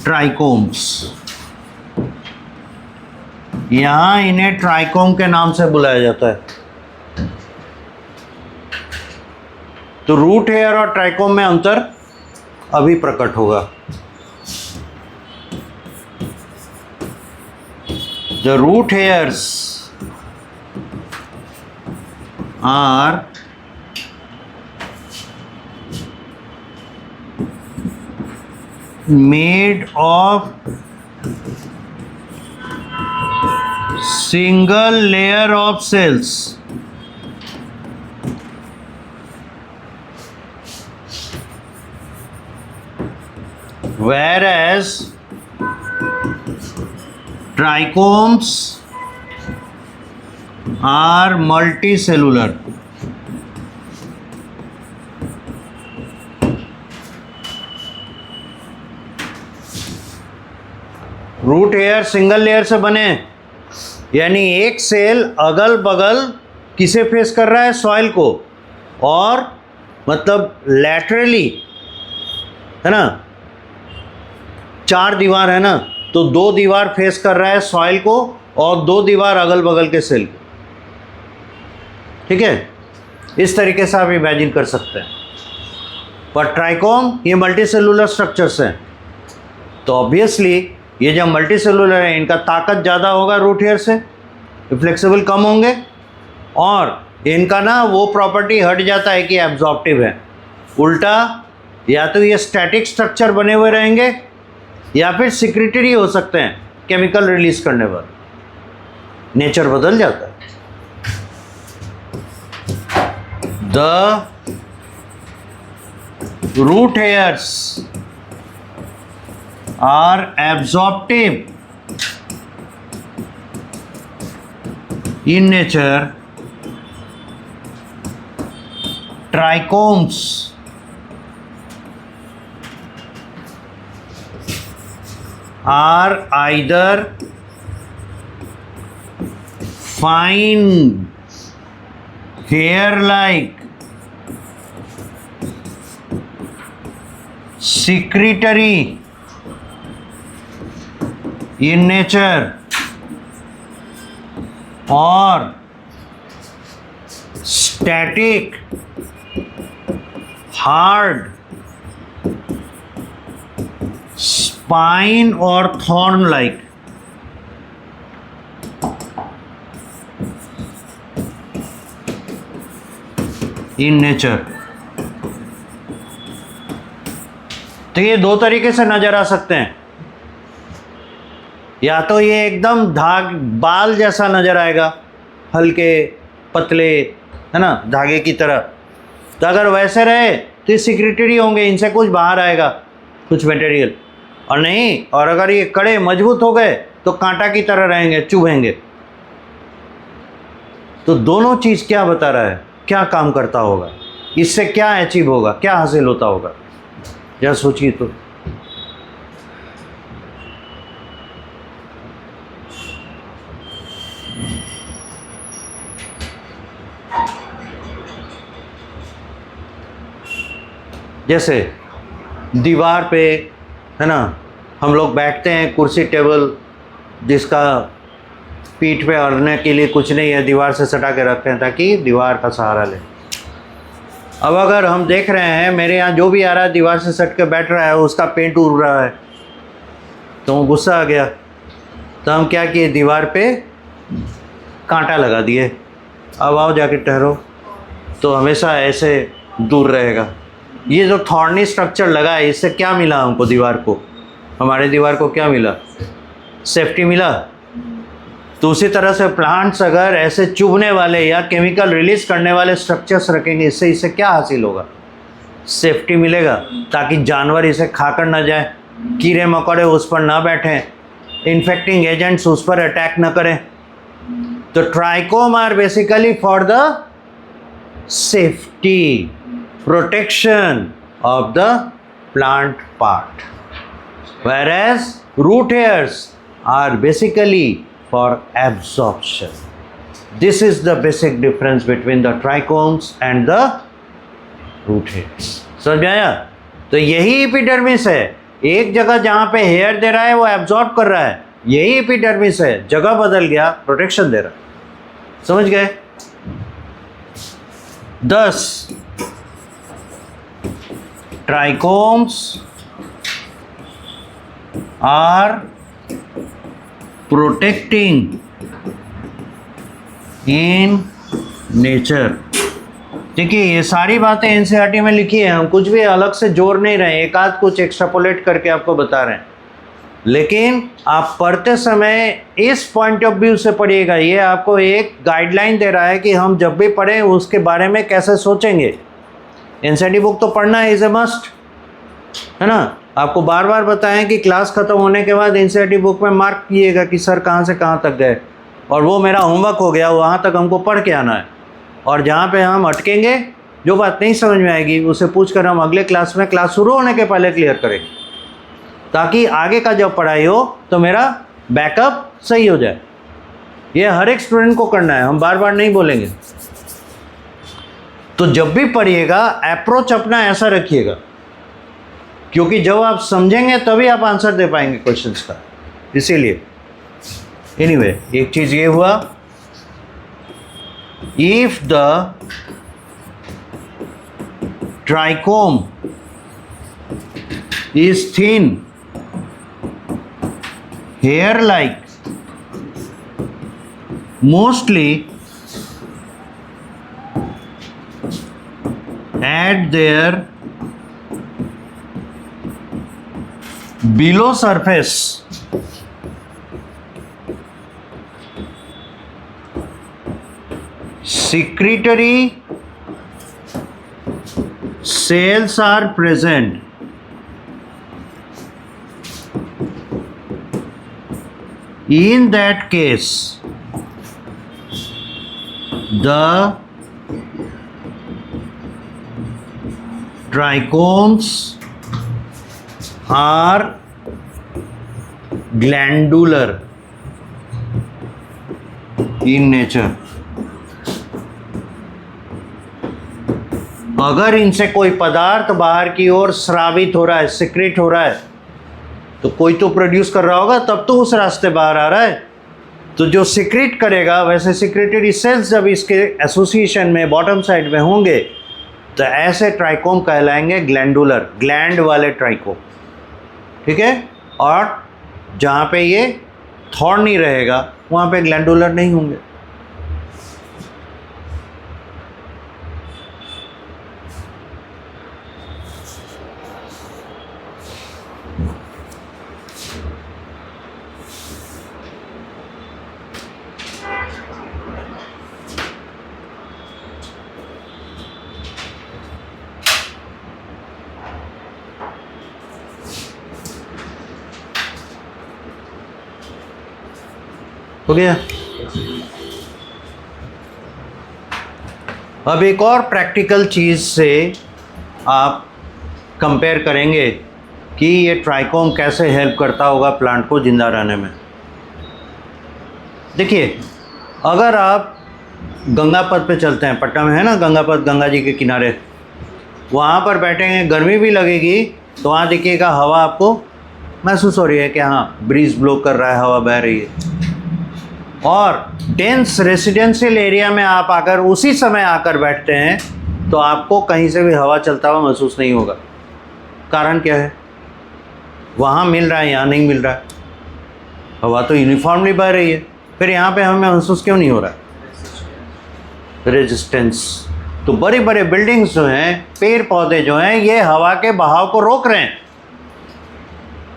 trichomes। यहाँ इन्हें ट्राइकोम के नाम से बुलाया जाता है। तो रूट हेयर और ट्राइकोम में अंतर अभी प्रकट होगा। The root hairs are made of single layer of cells whereas trichomes are multicellular। Root hair single layer से बने, यानी एक सेल अगल बगल किसे फेस कर रहा है, सॉइल को, और मतलब लैटरली है ना, चार दीवार है ना, तो दो दीवार फेस कर रहा है सॉइल को और दो दीवार अगल बगल के सेल को। ठीक है, इस तरीके से आप इमेजिन कर सकते हैं। पर ट्राइकोम ये मल्टी सेलुलर स्ट्रक्चर्स हैं, तो ऑब्वियसली ये जब मल्टी सेलुलर है इनका ताकत ज़्यादा होगा रूट हेयर से, फ्लेक्सिबल कम होंगे, और इनका ना वो प्रॉपर्टी हट जाता है कि एब्जॉर्प्टिव है। उल्टा या तो ये स्टैटिक स्ट्रक्चर बने हुए रहेंगे या फिर सिक्रेटरी हो सकते हैं, केमिकल रिलीज करने पर नेचर बदल जाता है। The root hairs are absorptive in nature. Trichomes are either fine hair like secretory in nature or static hard spine or thorn like in nature। तो ये दो तरीके से नजर आ सकते हैं, या तो ये एकदम बाल जैसा नजर आएगा, हल्के पतले, है ना, धागे की तरह। तो अगर वैसे रहे तो ये सिक्रेटरी होंगे, इनसे कुछ बाहर आएगा, कुछ मटेरियल। और नहीं, और अगर ये कड़े मजबूत हो गए तो कांटा की तरह रहेंगे, चुभेंगे। तो दोनों चीज़ क्या बता रहा है, क्या काम करता होगा, इससे क्या अचीव होगा, क्या हासिल होता होगा, जरा सोचिए। तो जैसे दीवार पे, है ना, हम लोग बैठते हैं, कुर्सी टेबल जिसका पीठ पे अड़ने के लिए कुछ नहीं है, दीवार से सटा के रखते हैं ताकि दीवार का सहारा ले। अब अगर हम देख रहे हैं मेरे यहाँ जो भी आ रहा है दीवार से सट के बैठ रहा है, उसका पेंट उड़ रहा है, तो गुस्सा आ गया, तो हम क्या किए, दीवार पे कांटा लगा दिए। अब आओ जाके ठहरो, तो हमेशा ऐसे दूर रहेगा। ये जो थॉर्नी स्ट्रक्चर लगा है, इससे क्या मिला हमको, दीवार को, हमारे दीवार को क्या मिला, सेफ्टी मिला। तो उसी तरह से प्लांट्स अगर ऐसे चुभने वाले या केमिकल रिलीज करने वाले स्ट्रक्चर्स रखेंगे, इससे क्या हासिल होगा, सेफ्टी मिलेगा, ताकि जानवर इसे खाकर ना जाए, कीड़े मकोड़े उस पर ना बैठें, इन्फेक्टिंग एजेंट्स उस पर अटैक ना करें। तो trichome are basically for the safety, protection of the plant part, whereas root hairs are basically for absorption. This is the basic difference between the trichomes and the root hairs. समझ में आया? तो यही epidermis है, एक जगह जहाँ पे हेयर दे रहा है वो एब्जॉर्ब कर रहा है, यही एपिडर्मिस है, जगह बदल गया, प्रोटेक्शन दे रहा है। समझ गए? 10 trichomes are protecting in nature। देखिए ये सारी बातें एनसीईआरटी में लिखी है, हम कुछ भी अलग से जोड़ नहीं रहे, एक आध कुछ एक्स्ट्रापोलेट करके आपको बता रहे हैं, लेकिन आप पढ़ते समय इस पॉइंट ऑफ व्यू से पढ़िएगा। ये आपको एक गाइडलाइन दे रहा है कि हम जब भी पढ़ें उसके बारे में कैसे सोचेंगे। एनसीईआरटी बुक तो पढ़ना है, इज़ ए मस्ट, है ना। आपको बार बार बताएं कि क्लास ख़त्म होने के बाद एनसीईआरटी बुक में मार्क कीजिएगा कि सर कहाँ से कहाँ तक गए, और वो मेरा होमवर्क हो गया, वहाँ तक हमको पढ़ के आना है। और जहाँ पे हम अटकेंगे, जो बात नहीं समझ में आएगी, उसे पूछ कर हम अगले क्लास में, क्लास शुरू होने के पहले क्लियर करेंगे, ताकि आगे का जब पढ़ाई हो तो मेरा बैकअप सही हो जाए। ये हर एक स्टूडेंट को करना है, हम बार बार नहीं बोलेंगे। तो जब भी पढ़िएगा अप्रोच अपना ऐसा रखिएगा, क्योंकि जब आप समझेंगे तभी आप आंसर दे पाएंगे क्वेश्चंस का। इसीलिए एनीवे, एक चीज़ ये हुआ, if the trichome is thin, hair like, mostly at their below surface secretory cells are present. In that case, the trichomes are glandular in nature. अगर इनसे कोई पदार्थ बाहर की ओर स्रावित हो रहा है, सिक्रेट हो रहा है, तो कोई तो प्रोड्यूस कर रहा होगा, तब तो उस रास्ते बाहर आ रहा है। तो जो सिक्रेट करेगा, वैसे सिक्रेटरी सेल्स जब इसके एसोसिएशन में बॉटम साइड में होंगे तो ऐसे ट्राइकोम कहलाएंगे ग्लैंडुलर, ग्लैंड वाले ट्राइकोम। ठीक है। और जहाँ पे ये थॉर्नी रहेगा वहाँ पे ग्लैंडुलर नहीं होंगे। हो गया। अब एक और प्रैक्टिकल चीज़ से आप कंपेयर करेंगे कि ये ट्राइकोम कैसे हेल्प करता होगा प्लांट को जिंदा रहने में। देखिए, अगर आप गंगा पथ पे चलते हैं, पटना में है ना गंगा पथ, गंगा जी के किनारे, वहाँ पर बैठेंगे, गर्मी भी लगेगी, तो वहाँ देखिएगा हवा आपको महसूस हो रही है कि हाँ ब्रीज ब्लो कर रहा है, हवा बह रही है। और डेंस रेजिडेंशियल एरिया में आप अगर उसी समय आकर बैठते हैं तो आपको कहीं से भी हवा चलता हुआ महसूस नहीं होगा। कारण क्या है? वहाँ मिल रहा है, यहाँ नहीं मिल रहा है। हवा तो यूनिफॉर्मली बह रही है, फिर यहाँ पे हमें महसूस क्यों नहीं हो रहा है? रेजिस्टेंस। तो बड़े बड़े बिल्डिंग्स जो हैं, पेड़ पौधे जो हैं, ये हवा के बहाव को रोक रहे हैं।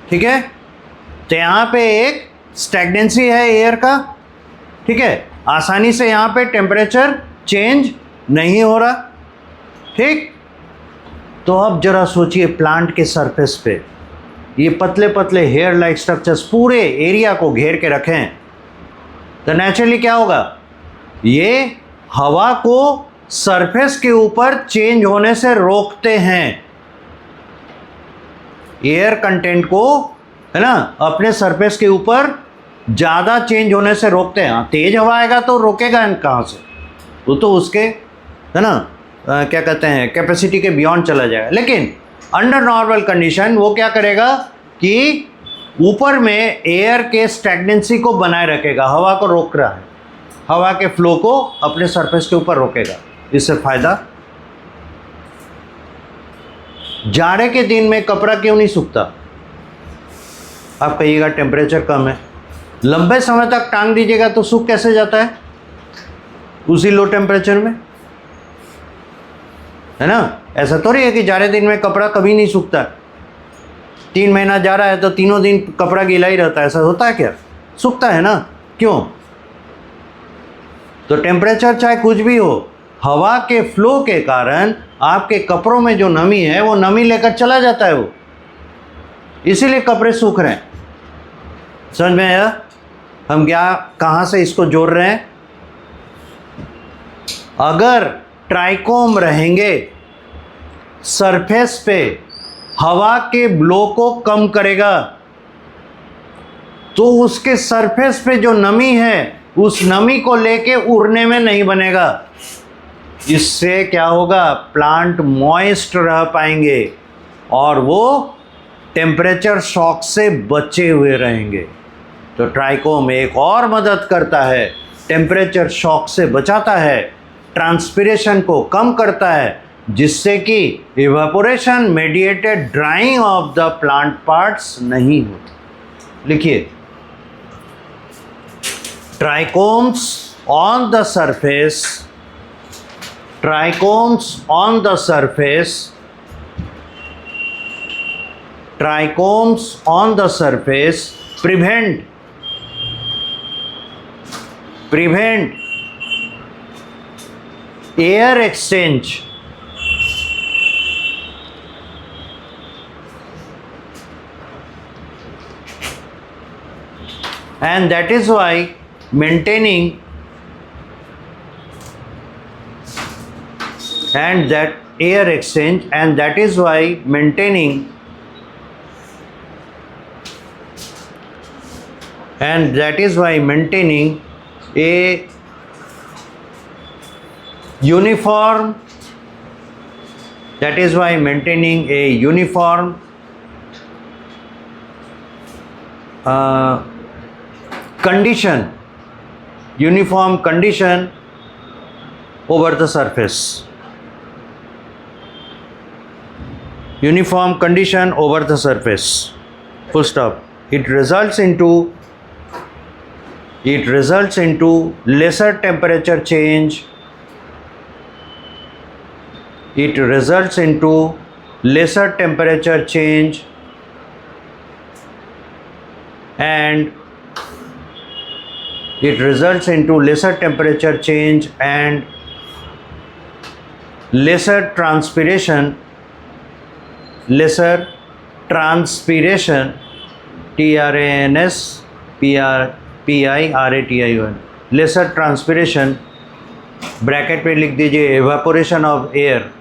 ठीक है। तो यहाँ पे एक स्टैग्नेंसी है एयर का। ठीक है। आसानी से यहाँ पे टेम्परेचर चेंज नहीं हो रहा। ठीक। तो अब जरा सोचिए, प्लांट के सरफेस पे ये पतले पतले हेयर लाइक स्ट्रक्चर्स पूरे एरिया को घेर के रखें, तो नेचुरली क्या होगा? ये हवा को सरफेस के ऊपर चेंज होने से रोकते हैं। एयर कंटेंट को, है ना, अपने सरफेस के ऊपर ज़्यादा चेंज होने से रोकते हैं। तेज हवा आएगा तो रोकेगा कहाँ से? वो तो उसके, है ना, क्या कहते हैं, कैपेसिटी के बियॉन्ड चला जाएगा। लेकिन अंडर नॉर्मल कंडीशन वो क्या करेगा कि ऊपर में एयर के स्टैग्नेंसी को बनाए रखेगा, हवा को रोक रहा है, हवा के फ्लो को अपने सरफेस के ऊपर रोकेगा। इससे फायदा, जाड़े के दिन में कपड़ा क्यों नहीं सूखता? आप कहिएगा टेम्परेचर कम है। लंबे समय तक टांग दीजिएगा तो सूख कैसे जाता है उसी लो टेम्परेचर में, है ना? ऐसा थोड़ी है कि जाड़े दिन में कपड़ा कभी नहीं सूखता। 3 महीना जा रहा है तो तीनों दिन कपड़ा गीला ही रहता है, ऐसा होता है क्या? सूखता है ना। क्यों? तो टेम्परेचर चाहे कुछ भी हो, हवा के फ्लो के कारण आपके कपड़ों में जो नमी है वो नमी लेकर चला जाता है, वो इसीलिए कपड़े सूख रहे हैं। समझ में आया हम क्या कहाँ से इसको जोड़ रहे हैं? अगर ट्राइकोम रहेंगे सरफेस पे, हवा के ब्लो को कम करेगा, तो उसके सरफेस पे जो नमी है उस नमी को लेके उड़ने में नहीं बनेगा। इससे क्या होगा? प्लांट मॉइस्ट रह पाएंगे और वो टेम्परेचर शॉक से बचे हुए रहेंगे। तो ट्राइकोम एक और मदद करता है, टेम्परेचर शॉक से बचाता है, ट्रांसपिरेशन को कम करता है, जिससे कि evaporation mediated drying of the plant parts नहीं होती। लिखिए, trichomes on the surface, trichomes on the surface, trichomes on the surface prevent air exchange and that is why maintaining and that air exchange and that is why maintaining a uniform, that is why maintaining a uniform condition, uniform condition over the surface, uniform condition over the surface, full stop. It results into lesser temperature change, it results into lesser temperature change and it results into lesser temperature change and lesser transpiration, TRANSPIRATION, lesser transpiration, bracket में लिख दीजिए evaporation of air,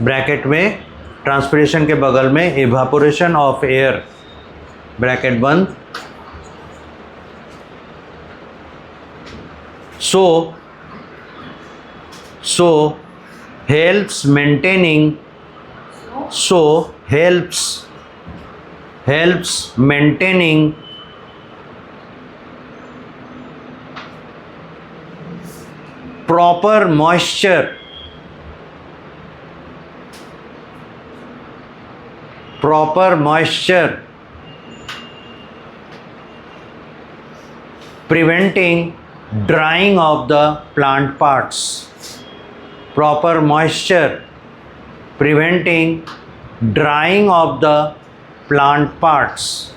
bracket में transpiration के बगल में evaporation of air, bracket बंद. So helps maintaining proper moisture, preventing drying of the plant parts, proper moisture preventing drying of the plant parts,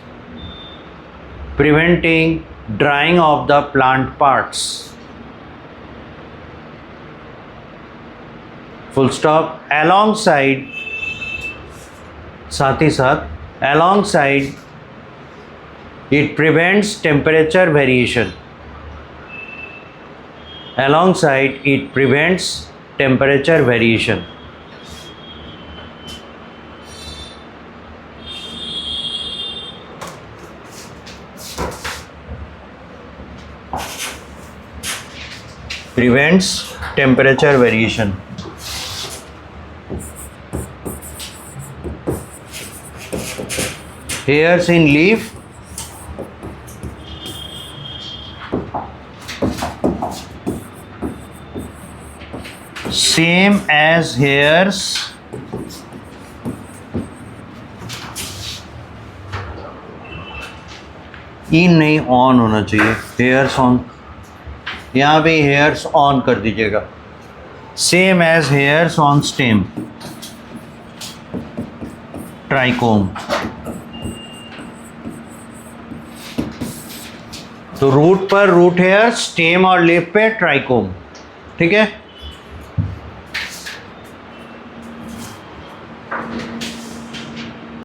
preventing drying of the plant parts, full stop. alongside साथ ही साथ alongside it prevents temperature variation, alongside it prevents temperature variation. Prevents temperature variation. Hairs in leaf, same as hairs इन नहीं on होना चाहिए, hairs on, यहाँ पे hairs on कर दीजिएगा. Same as hairs on stem, trichome. तो रूट पर root hair, stem और लीफ पे ट्राइकोम. ठीक है.